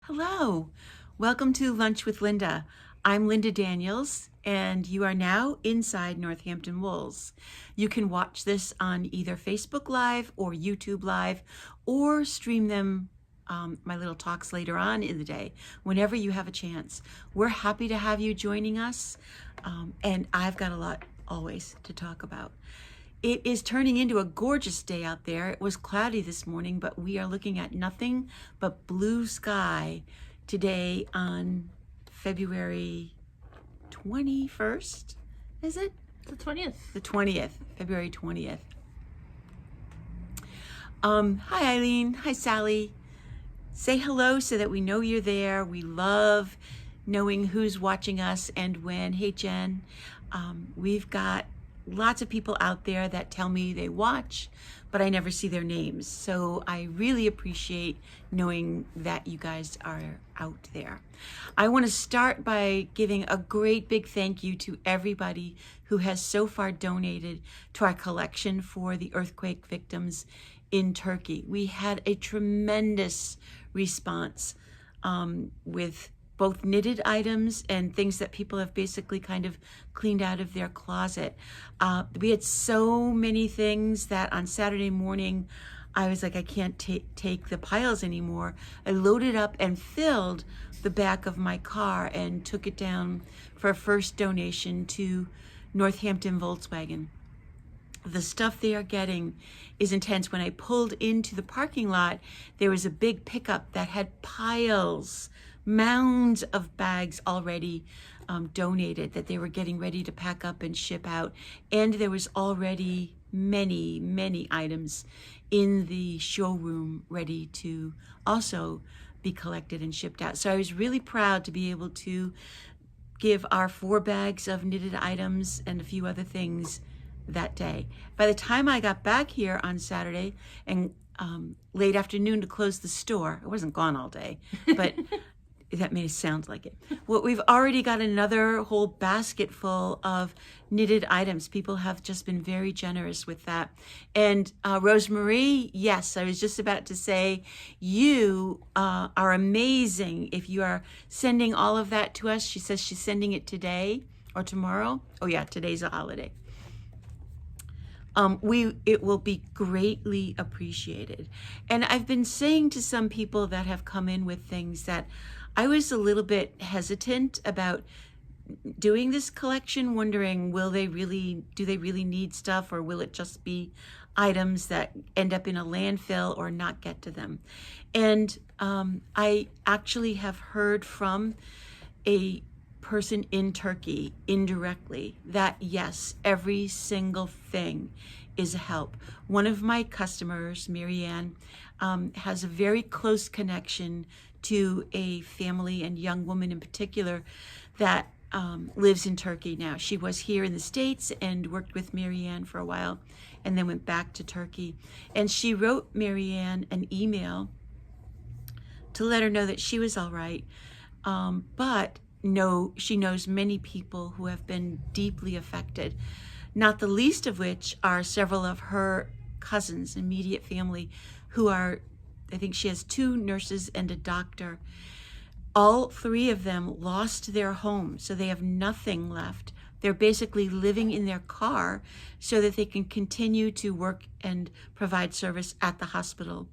Hello, welcome to Lunch with Linda. I'm Linda Daniels, and you are now inside Northampton Wolves. You can watch this on either Facebook Live or YouTube Live, or stream them, my little talks later on in the day, whenever you have a chance. We're happy to have you joining us, and I've got a lot always to talk about. It is turning into a gorgeous day out there. It was cloudy this morning, but we are looking at nothing but blue sky today on February 21st, is it? The 20th. The 20th, February 20th. Hi Eileen, hi Sally. Say hello so that we know you're there. We love knowing who's watching us and when. Hey Jen, we've got lots of people out there that tell me they watch, but I never see their names. So I really appreciate knowing that you guys are out there. I want to start by giving a great big thank you to everybody who has so far donated to our collection for the earthquake victims in Turkey. We had a tremendous response with both knitted items and things that people have basically kind of cleaned out of their closet. We had so many things that on Saturday morning, I was like, I can't take the piles anymore. I loaded up and filled the back of my car and took it down for a first donation to Northampton Volkswagen. The stuff they are getting is intense. When I pulled into the parking lot, there was a big pickup that had piles, mounds of bags already donated that they were getting ready to pack up and ship out. And there was already many items in the showroom ready to also be collected and shipped out. So I was really proud to be able to give our 4 bags of knitted items and a few other things that day. By the time I got back here on Saturday and late afternoon to close the store, I wasn't gone all day, but that may sound like it. Well, we've already got another whole basket full of knitted items. People have just been very generous with that. And Rosemarie, yes, I was just about to say, you are amazing if you are sending all of that to us. She says she's sending it today or tomorrow. Oh yeah, today's a holiday. It will be greatly appreciated. And I've been saying to some people that have come in with things that I was a little bit hesitant about doing this collection, wondering, do they really need stuff, or will it just be items that end up in a landfill or not get to them? And I actually have heard from a person in Turkey indirectly that yes, every single thing is a help. One of my customers, Marianne, has a very close connection to a family and young woman in particular that lives in Turkey now. She was here in the States and worked with Marianne for a while and then went back to Turkey. And she wrote Marianne an email to let her know that she was all right, but she knows many people who have been deeply affected, not the least of which are several of her cousins, immediate family, who are, I think she has 2 nurses and a doctor. All 3 of them lost their home, so they have nothing left. They're basically living in their car so that they can continue to work and provide service at the hospital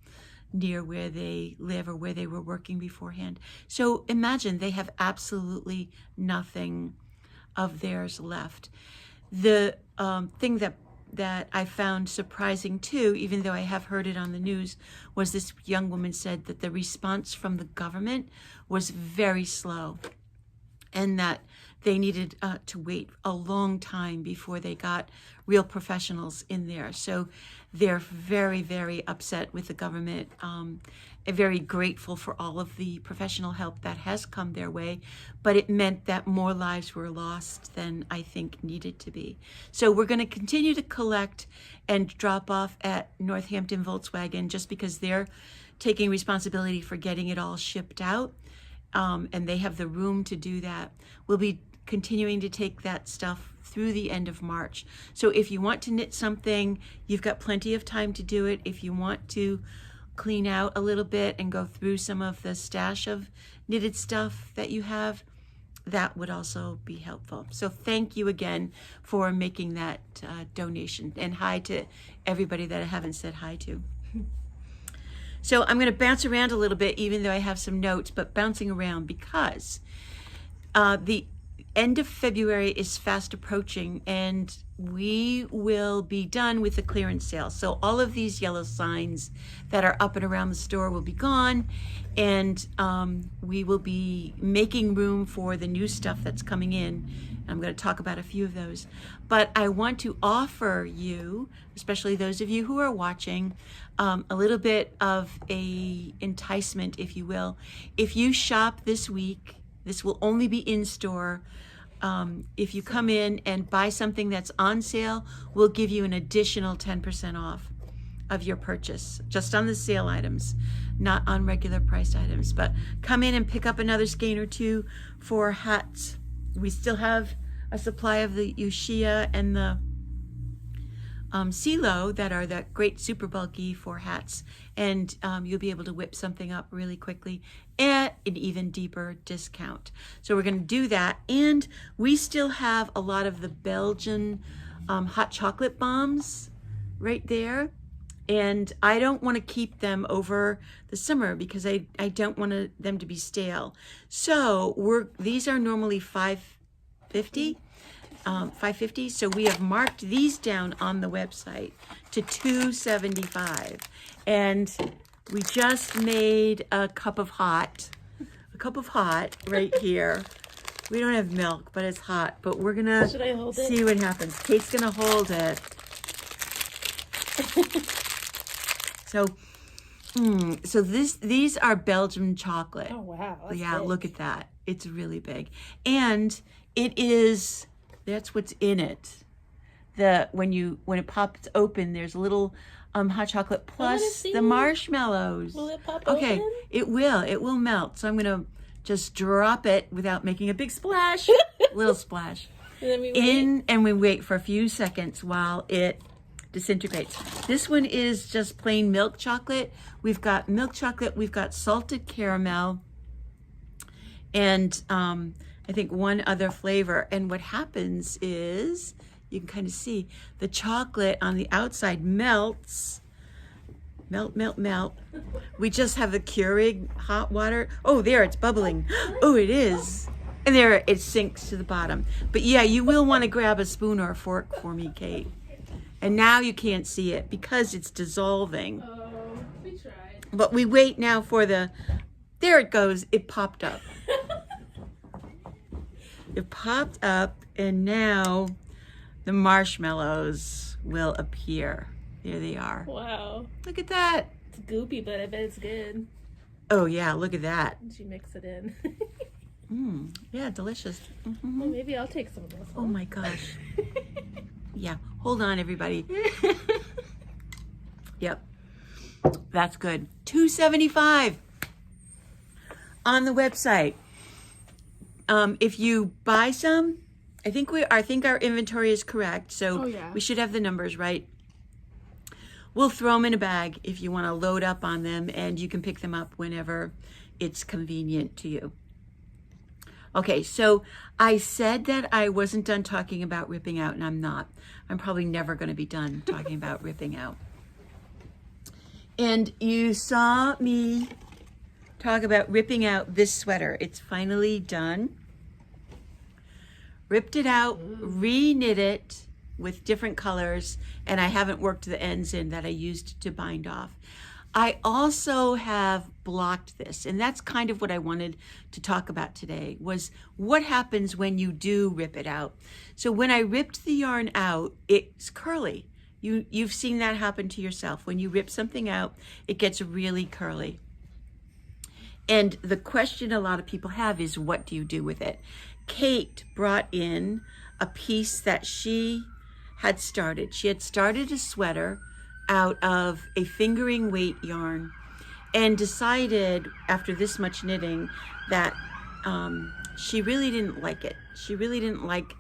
near where they live or where they were working beforehand. So imagine they have absolutely nothing of theirs left. The thing that I found surprising too, even though I have heard it on the news, was this young woman said that the response from the government was very slow and that they needed to wait a long time before they got real professionals in there. So they're very upset with the government, and very grateful for all of the professional help that has come their way, but it meant that more lives were lost than I think needed to be. So we're going to continue to collect and drop off at Northampton Volkswagen just because they're taking responsibility for getting it all shipped out, and they have the room to do that. We'll be continuing to take that stuff through the end of March. So if you want to knit something, you've got plenty of time to do it. If you want to clean out a little bit and go through some of the stash of knitted stuff that you have, that would also be helpful. So thank you again for making that donation, and hi to everybody that I haven't said hi to. So I'm going to bounce around a little bit, even though I have some notes, but bouncing around because the end of February is fast approaching, and we will be done with the clearance sale. So all of these yellow signs that are up and around the store will be gone, and we will be making room for the new stuff that's coming in. I'm going to talk about a few of those, but I want to offer you, especially those of you who are watching, a little bit of a enticement, if you will. If you shop this week, this will only be in store. If you come in and buy something that's on sale, we'll give you an additional 10% off of your purchase, just on the sale items, not on regular priced items. But come in and pick up another skein or two for hats. We still have a supply of the Ushia and the Silo that are that great super bulky for hats, and you'll be able to whip something up really quickly at an even deeper discount. So we're going to do that, and we still have a lot of the Belgian hot chocolate bombs right there, and I don't want to keep them over the summer because I don't want them to be stale. So these are normally $5.50. $5.50. So we have marked these down on the website to $2.75, and we just made a cup of hot right here. We don't have milk, but it's hot. But we're gonna see what happens. Kate's gonna hold it. So these are Belgian chocolate. Oh wow! Yeah, big. Look at that. It's really big, and it is. That's what's in it. When it pops open, there's a little hot chocolate plus the marshmallows. Will it pop okay, open? It will melt. So I'm gonna just drop it without making a big splash. Little splash. And then we wait. And we wait for a few seconds while it disintegrates. This one is just plain milk chocolate. We've got milk chocolate, we've got salted caramel, and I think one other flavor. And what happens is, you can kind of see, the chocolate on the outside melts. Melt. We just have the Keurig hot water. Oh, there, it's bubbling. Oh, it is. And there, it sinks to the bottom. But yeah, you will want to grab a spoon or a fork for me, Kate. And now you can't see it because it's dissolving. Oh, we tried. But we wait now for there it goes. It popped up. It popped up, and now the marshmallows will appear. There they are. Wow. Look at that. It's goopy, but I bet it's good. Oh, yeah, look at that. Once you mix it in. Yeah, delicious. Well, maybe I'll take some of those. Oh, my gosh. Yeah, hold on, everybody. Yep, that's good. $2.75 on the website. If you buy some, I think our inventory is correct, so we should have the numbers right. We'll throw them in a bag if you want to load up on them, and you can pick them up whenever it's convenient to you. Okay, so I said that I wasn't done talking about ripping out, and I'm not. I'm probably never going to be done talking about ripping out. And you saw me talk about ripping out this sweater. It's finally done. Ripped it out, re-knit it with different colors, and I haven't worked the ends in that I used to bind off. I also have blocked this, and that's kind of what I wanted to talk about today, was what happens when you do rip it out. So when I ripped the yarn out, it's curly. You've seen that happen to yourself. When you rip something out, it gets really curly. And the question a lot of people have is, what do you do with it? Kate brought in a piece that she had started. She had started a sweater out of a fingering weight yarn, and decided after this much knitting that she really didn't like it. She really didn't like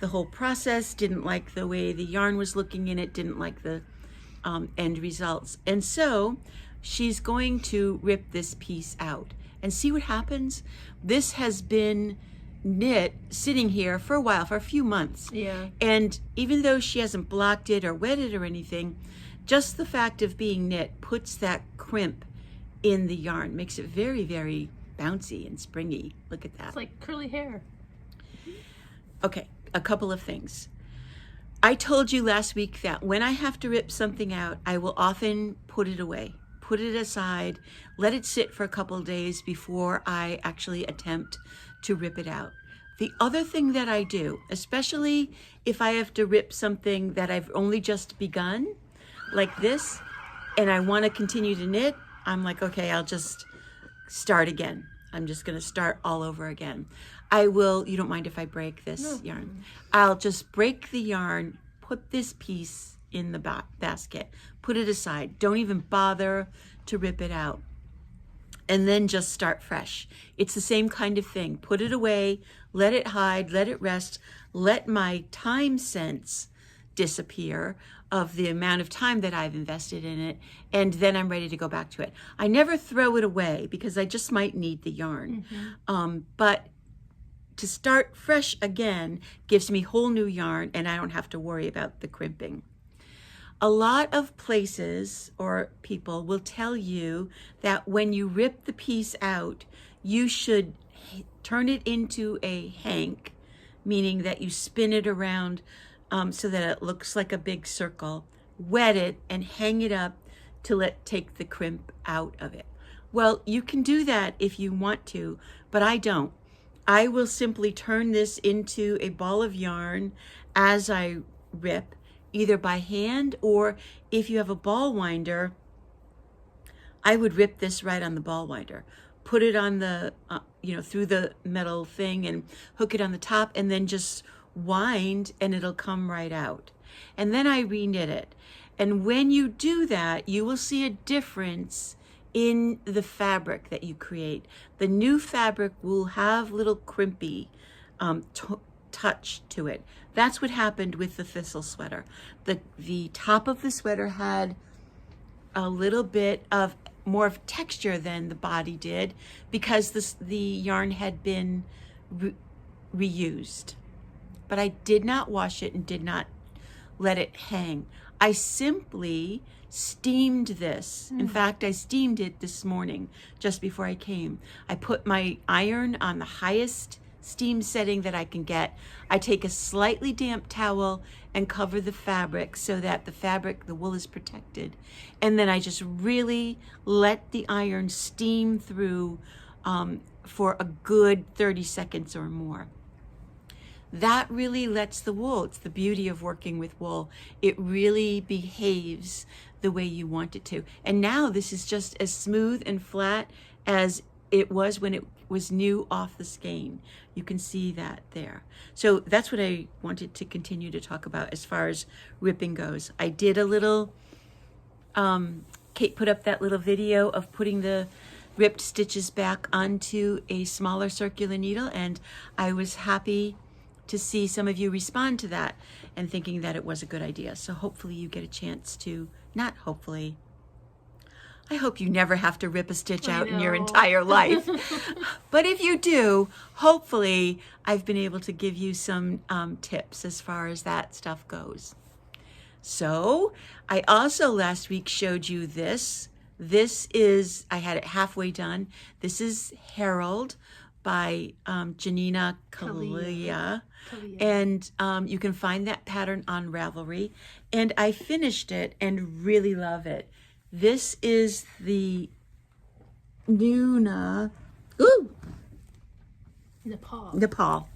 the whole process, didn't like the way the yarn was looking in it, didn't like the end results. And so she's going to rip this piece out and see what happens. This has been knit sitting here for a while, for a few months. Yeah. And even though she hasn't blocked it or wet it or anything, just the fact of being knit puts that crimp in the yarn, makes it very, very bouncy and springy. Look at that. It's like curly hair. Okay, a couple of things. I told you last week that when I have to rip something out, I will often put it away, put it aside, let it sit for a couple of days before I actually attempt to rip it out. The other thing that I do, especially if I have to rip something that I've only just begun, like this, and I want to continue to knit, I'm like, okay, I'll just start again. I'm just going to start all over again. I will, you don't mind if I break this yarn? I'll just break the yarn, put this piece in the basket, put it aside. Don't even bother to rip it out. And then just start fresh. It's the same kind of thing. Put it away, let it hide, let it rest, let my time sense disappear of the amount of time that I've invested in it, and then I'm ready to go back to it. I never throw it away because I just might need the yarn. But to start fresh again gives me whole new yarn, and I don't have to worry about the crimping. A lot of places or people will tell you that when you rip the piece out, you should turn it into a hank, meaning that you spin it around so that it looks like a big circle, wet it, and hang it up to take the crimp out of it. Well, you can do that if you want to, but I don't. I will simply turn this into a ball of yarn as I rip, either by hand, or if you have a ball winder, I would rip this right on the ball winder. Put it on the, through the metal thing and hook it on the top, and then just wind and it'll come right out. And then I reknit it. And when you do that, you will see a difference in the fabric that you create. The new fabric will have little crimpy touch to it. That's what happened with the thistle sweater. The top of the sweater had a little bit of more of texture than the body did because the yarn had been reused. But I did not wash it and did not let it hang. I simply steamed this. In fact, I steamed it this morning just before I came. I put my iron on the highest steam setting that I can get. I take a slightly damp towel and cover the fabric so that the wool is protected. And then I just really let the iron steam through for a good 30 seconds or more. That really lets the wool, it's the beauty of working with wool, it really behaves the way you want it to. And now this is just as smooth and flat as it was when it was new off the skein. You can see that there. So that's what I wanted to continue to talk about as far as ripping goes. I did a little, Kate put up that little video of putting the ripped stitches back onto a smaller circular needle, and I was happy to see some of you respond to that and thinking that it was a good idea. So hopefully you get a chance to, not hopefully, I hope you never have to rip a stitch out in your entire life. But if you do, hopefully I've been able to give you some tips as far as that stuff goes. So I also last week showed you this. This is, I had it halfway done. This is Herald by Janina Kalia. And you can find that pattern on Ravelry. And I finished it and really love it. This is the Noona, Nepal.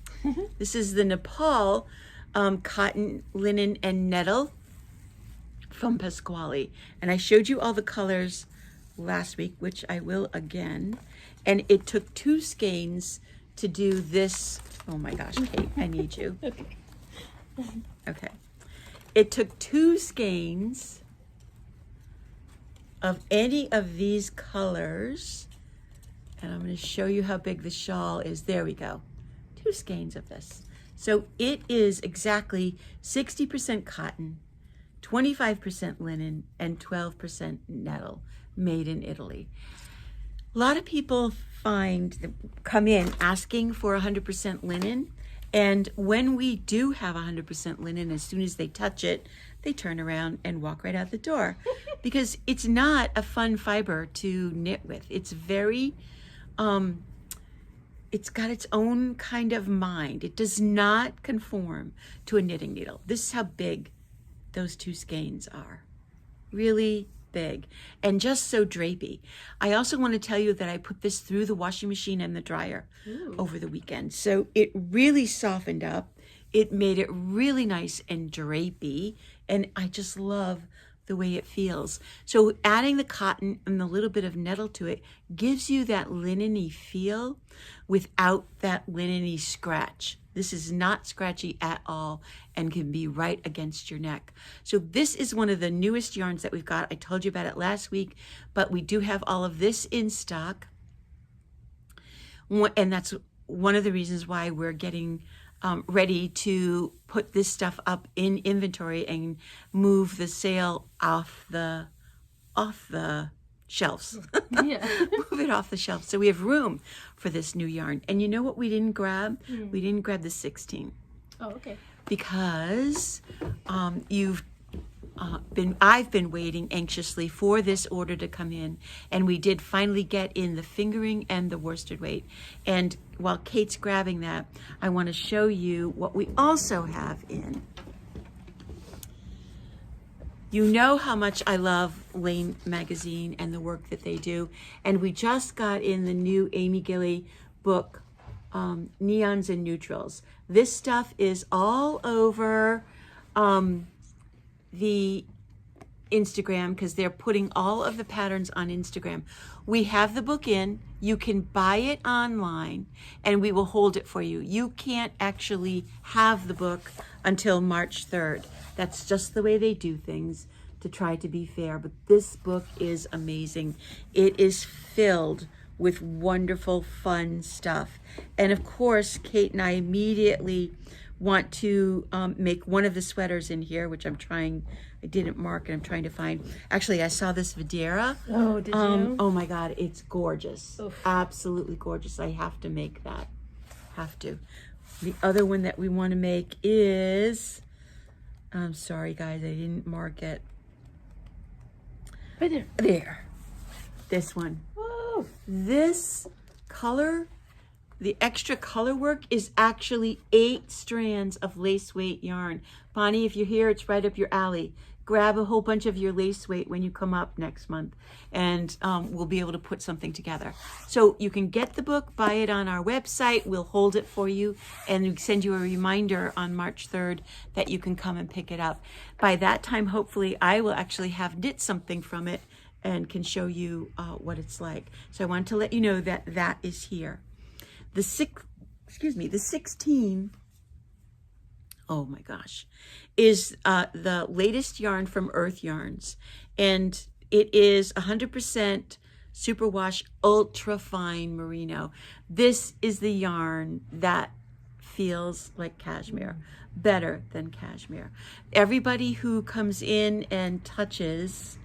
This is the Nepal cotton, linen, and nettle from Pasquale. And I showed you all the colors last week, which I will again. And it took 2 skeins to do this. Oh my gosh, Kate, I need you. Okay. It took 2 skeins of any of these colors. And I'm going to show you how big the shawl is. There we go. 2 skeins of this. So it is exactly 60% cotton, 25% linen, and 12% nettle. made in Italy. A lot of people come in asking for 100% linen. And when we do have 100% linen, as soon as they touch it, they turn around and walk right out the door because it's not a fun fiber to knit with. It's very, it's got its own kind of mind. It does not conform to a knitting needle. This is how big those two skeins are. Really big and just so drapey. I also want to tell you that I put this through the washing machine and the dryer over the weekend. So it really softened up. It made it really nice and drapey. And I just love the way it feels. So adding the cotton and the little bit of nettle to it gives you that linen-y feel without that linen-y scratch. This is not scratchy at all and can be right against your neck. So this is one of the newest yarns that we've got. I told you about it last week, but we do have all of this in stock. And that's one of the reasons why we're getting ready to put this stuff up in inventory and move the sale off the shelves. Yeah. Move it off the shelf so we have room for this new yarn. And you know what we didn't grab? We didn't grab the 16. Oh, okay. Because I've been waiting anxiously for this order to come in, and we did finally get in the fingering and the worsted weight. And while Kate's grabbing that, I want to show you what we also have in. You know how much I love Lane Magazine and the work that they do, and we just got in the new Amy Gilly book, Neons and Neutrals. This stuff is all over the Instagram because they're putting all of the patterns on Instagram. We have the book in. You can buy it online and we will hold it for you. You can't actually have the book until March 3rd. That's just the way they do things to try to be fair. But this book is amazing. It is filled with wonderful, fun stuff. And of course, Kate and I immediately want to make one of the sweaters in here, which I didn't mark and I'm trying to find. Actually, I saw this Videra. Oh, did you? Oh my God, it's gorgeous. Oof. Absolutely gorgeous. I have to make that. Have to. The other one that we want to make is, I'm sorry guys, I didn't mark it. Right there. There. This one. Whoa. This color, the extra color work is actually 8 strands of lace weight yarn. Bonnie, if you're here, it's right up your alley. Grab a whole bunch of your lace weight when you come up next month, and we'll be able to put something together. So you can get the book, buy it on our website. We'll hold it for you and send you a reminder on March 3rd that you can come and pick it up. By that time, hopefully, I will actually have knit something from it and can show you what it's like. So I wanted to let you know that that is here. The 16, oh my gosh, is the latest yarn from Earth Yarns. And it is 100% superwash ultra fine merino. This is the yarn that feels like cashmere, better than cashmere. Everybody who comes in and touches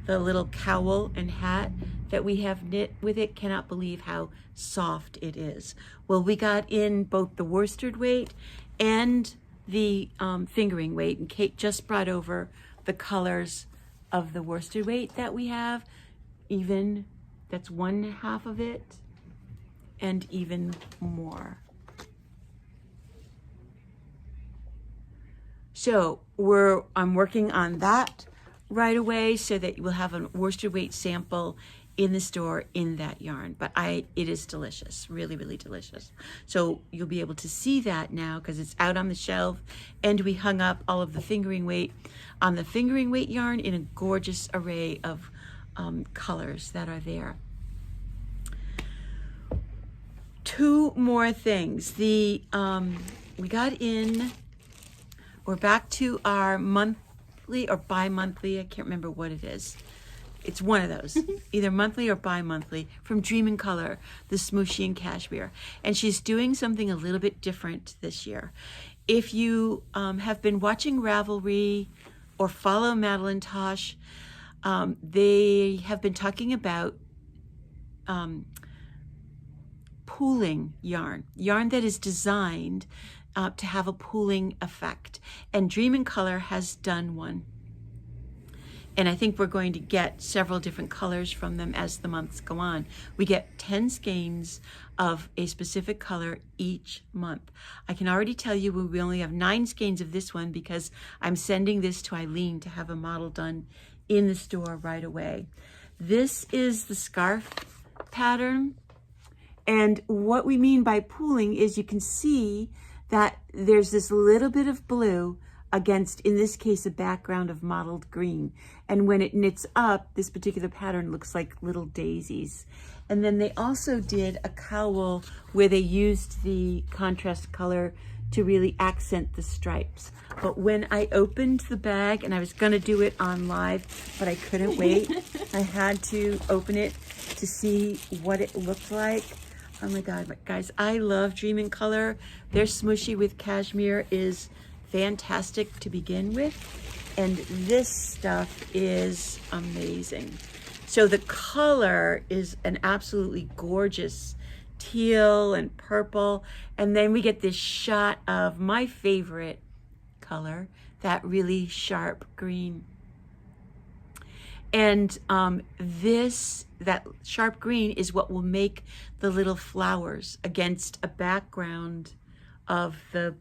the little cowl and hat that we have knit with it cannot believe how soft it is. Well, we got in both the worsted weight and the fingering weight, and Kate just brought over the colors of the worsted weight that we have. Even, that's 1/2 of it, and even more. So I'm working on that right away so that we'll have a worsted weight sample in the store in that yarn. But it is delicious, really, really delicious. So you'll be able to see that now because it's out on the shelf, and we hung up all of the fingering weight on the fingering weight yarn in a gorgeous array of colors that are there. 2 more things. We got in, we're back to our monthly or bi-monthly, I can't remember what it is. It's one of those, either monthly or bi-monthly, from Dream in Color, the Smooshy and Cashmere. And she's doing something a little bit different this year. If you have been watching Ravelry or follow Madeline Tosh, They have been talking about pooling yarn that is designed to have a pooling effect. And Dream in Color has done one. And I think we're going to get several different colors from them as the months go on. We get 10 skeins of a specific color each month. I can already tell you we only have 9 skeins of this one because I'm sending this to Eileen to have a model done in the store right away. This is the scarf pattern. And what we mean by pooling is you can see that there's this little bit of blue against, in this case, a background of mottled green. And when it knits up, this particular pattern looks like little daisies. And then they also did a cowl where they used the contrast color to really accent the stripes. But when I opened the bag, and I was gonna do it on live, but I couldn't wait. I had to open it to see what it looked like. Oh my God, guys, I love Dream in Color. Their Smooshy with Cashmere is fantastic to begin with. And this stuff is amazing. So the color is an absolutely gorgeous teal and purple. And then we get this shot of my favorite color, that really sharp green. And that sharp green is what will make the little flowers against a background of the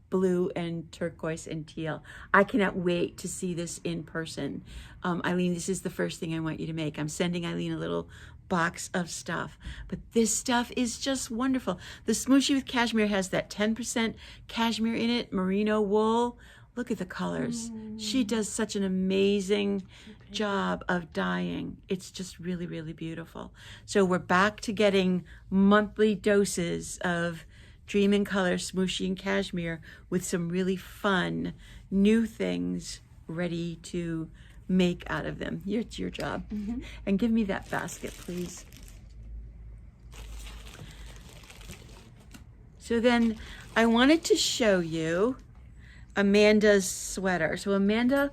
blue and turquoise and teal. I cannot wait to see this in person. Eileen, this is the first thing I want you to make. I'm sending Eileen a little box of stuff, but this stuff is just wonderful. The Smooshy with Cashmere has that 10% cashmere in it, merino wool. Look at the colors. She does such an amazing job of dyeing. It's just really, really beautiful. So we're back to getting monthly doses of Dream in Color, Smooshy and Cashmere with some really fun new things ready to make out of them. It's your job. And give me that basket, please. So then I wanted to show you Amanda's sweater. So Amanda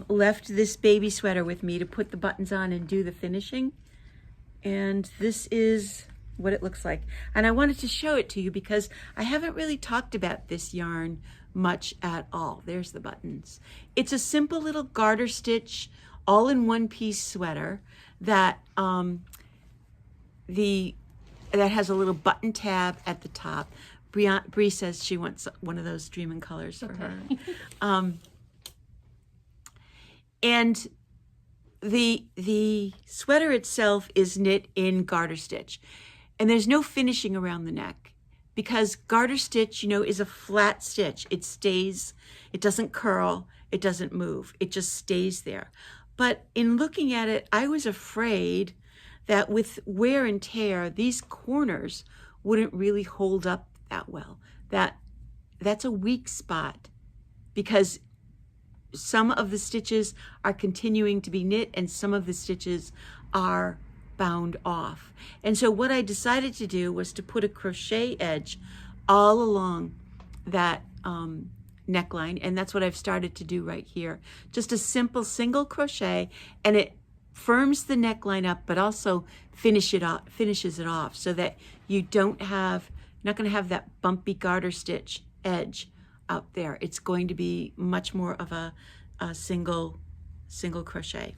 left this baby sweater with me to put the buttons on and do the finishing. And this is what it looks like. And I wanted to show it to you because I haven't really talked about this yarn much at all. There's the buttons. It's a simple little garter stitch, all in one piece sweater that that has a little button tab at the top. Bree says she wants one of those Dream in Colors for her. And the sweater itself is knit in garter stitch. And there's no finishing around the neck because garter stitch, you know, is a flat stitch. It stays, it doesn't curl, it doesn't move. It just stays there. But in looking at it, I was afraid that with wear and tear, these corners wouldn't really hold up that well. That's a weak spot because some of the stitches are continuing to be knit and some of the stitches are bound off. And so what I decided to do was to put a crochet edge all along that neckline, and that's what I've started to do right here. Just a simple single crochet, and it firms the neckline up but also finishes it off so that you not going to have that bumpy garter stitch edge out there. It's going to be much more of a single crochet.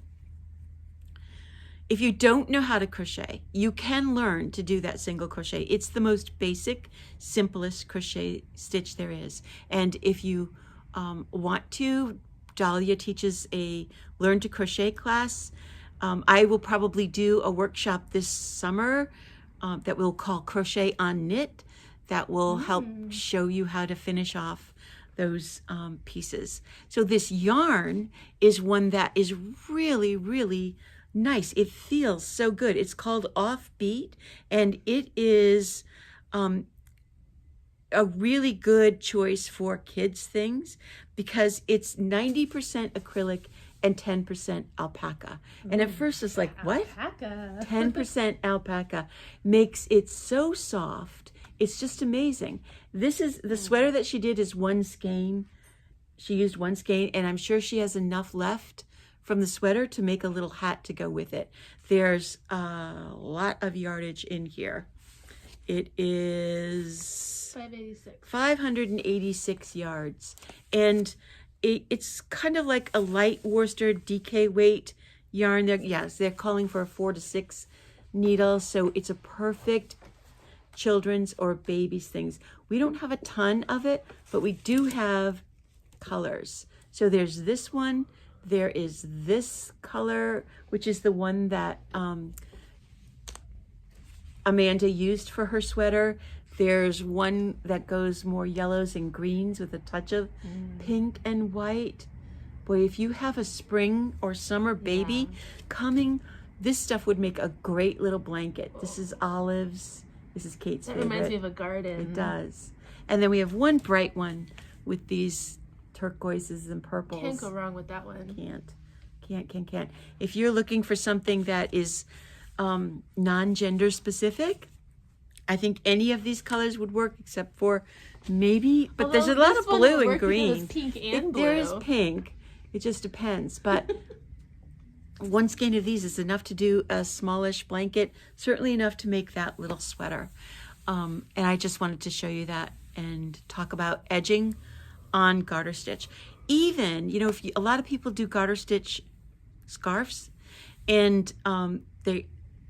If you don't know how to crochet, you can learn to do that single crochet. It's the most basic, simplest crochet stitch there is. And if you want to, Dahlia teaches a Learn to Crochet class. I will probably do a workshop this summer that we'll call Crochet on Knit that will help show you how to finish off those pieces. So this yarn is one that is really, really nice. It feels so good. It's called Offbeat, and it is a really good choice for kids things because it's 90% acrylic and 10% alpaca. And at first it's like, what? Alpaca. 10% alpaca makes it so soft. It's just amazing. This is the sweater that she did is one skein. She used one skein, and I'm sure she has enough left from the sweater to make a little hat to go with it. There's a lot of yardage in here. It is 586 yards. And it's kind of like a light worsted DK weight yarn. They're calling for a 4 to 6 needle. So it's a perfect children's or babies things. We don't have a ton of it, but we do have colors. So there's this one. There is this color, which is the one that Amanda used for her sweater. There's one that goes more yellows and greens with a touch of pink and white. Boy, if you have a spring or summer baby coming, this stuff would make a great little blanket. This is olives. This is Kate's favorite. That reminds me of a garden. It does. And then we have one bright one with these turquoises and purples. Can't go wrong with that one. Can't. If you're looking for something that is non-gender specific, I think any of these colors would work except for maybe, but there's a lot of blue and green. Pink and blue. There is pink. It just depends. But one skein of these is enough to do a smallish blanket, certainly enough to make that little sweater. And I just wanted to show you that and talk about edging on garter stitch. Even, you know, a lot of people do garter stitch scarves, and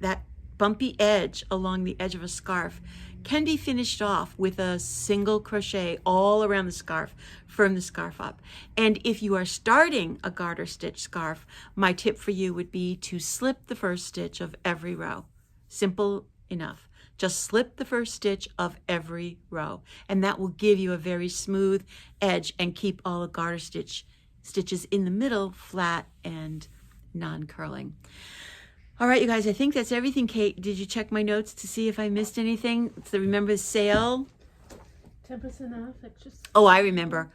that bumpy edge along the edge of a scarf can be finished off with a single crochet all around the scarf, firm the scarf up. And if you are starting a garter stitch scarf, my tip for you would be to slip the first stitch of every row. Simple enough. Just slip the first stitch of every row, and that will give you a very smooth edge and keep all the garter stitches in the middle flat and non-curling. All right, you guys, I think that's everything. Kate, did you check my notes to see if I missed anything? So remember the sale? 10% off. Oh, I remember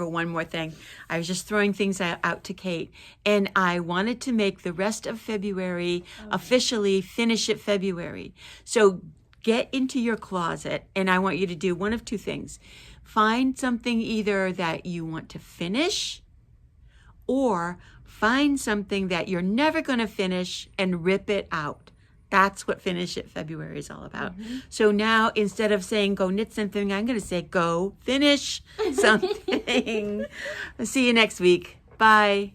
one more thing. I was just throwing things out to Kate, and I wanted to make the rest of February officially finish it February. So get into your closet, and I want you to do one of two things. Find something either that you want to finish, or find something that you're never going to finish and rip it out. That's what Finish It February is all about. So now, instead of saying go knit something, I'm going to say go finish something. See you next week. Bye.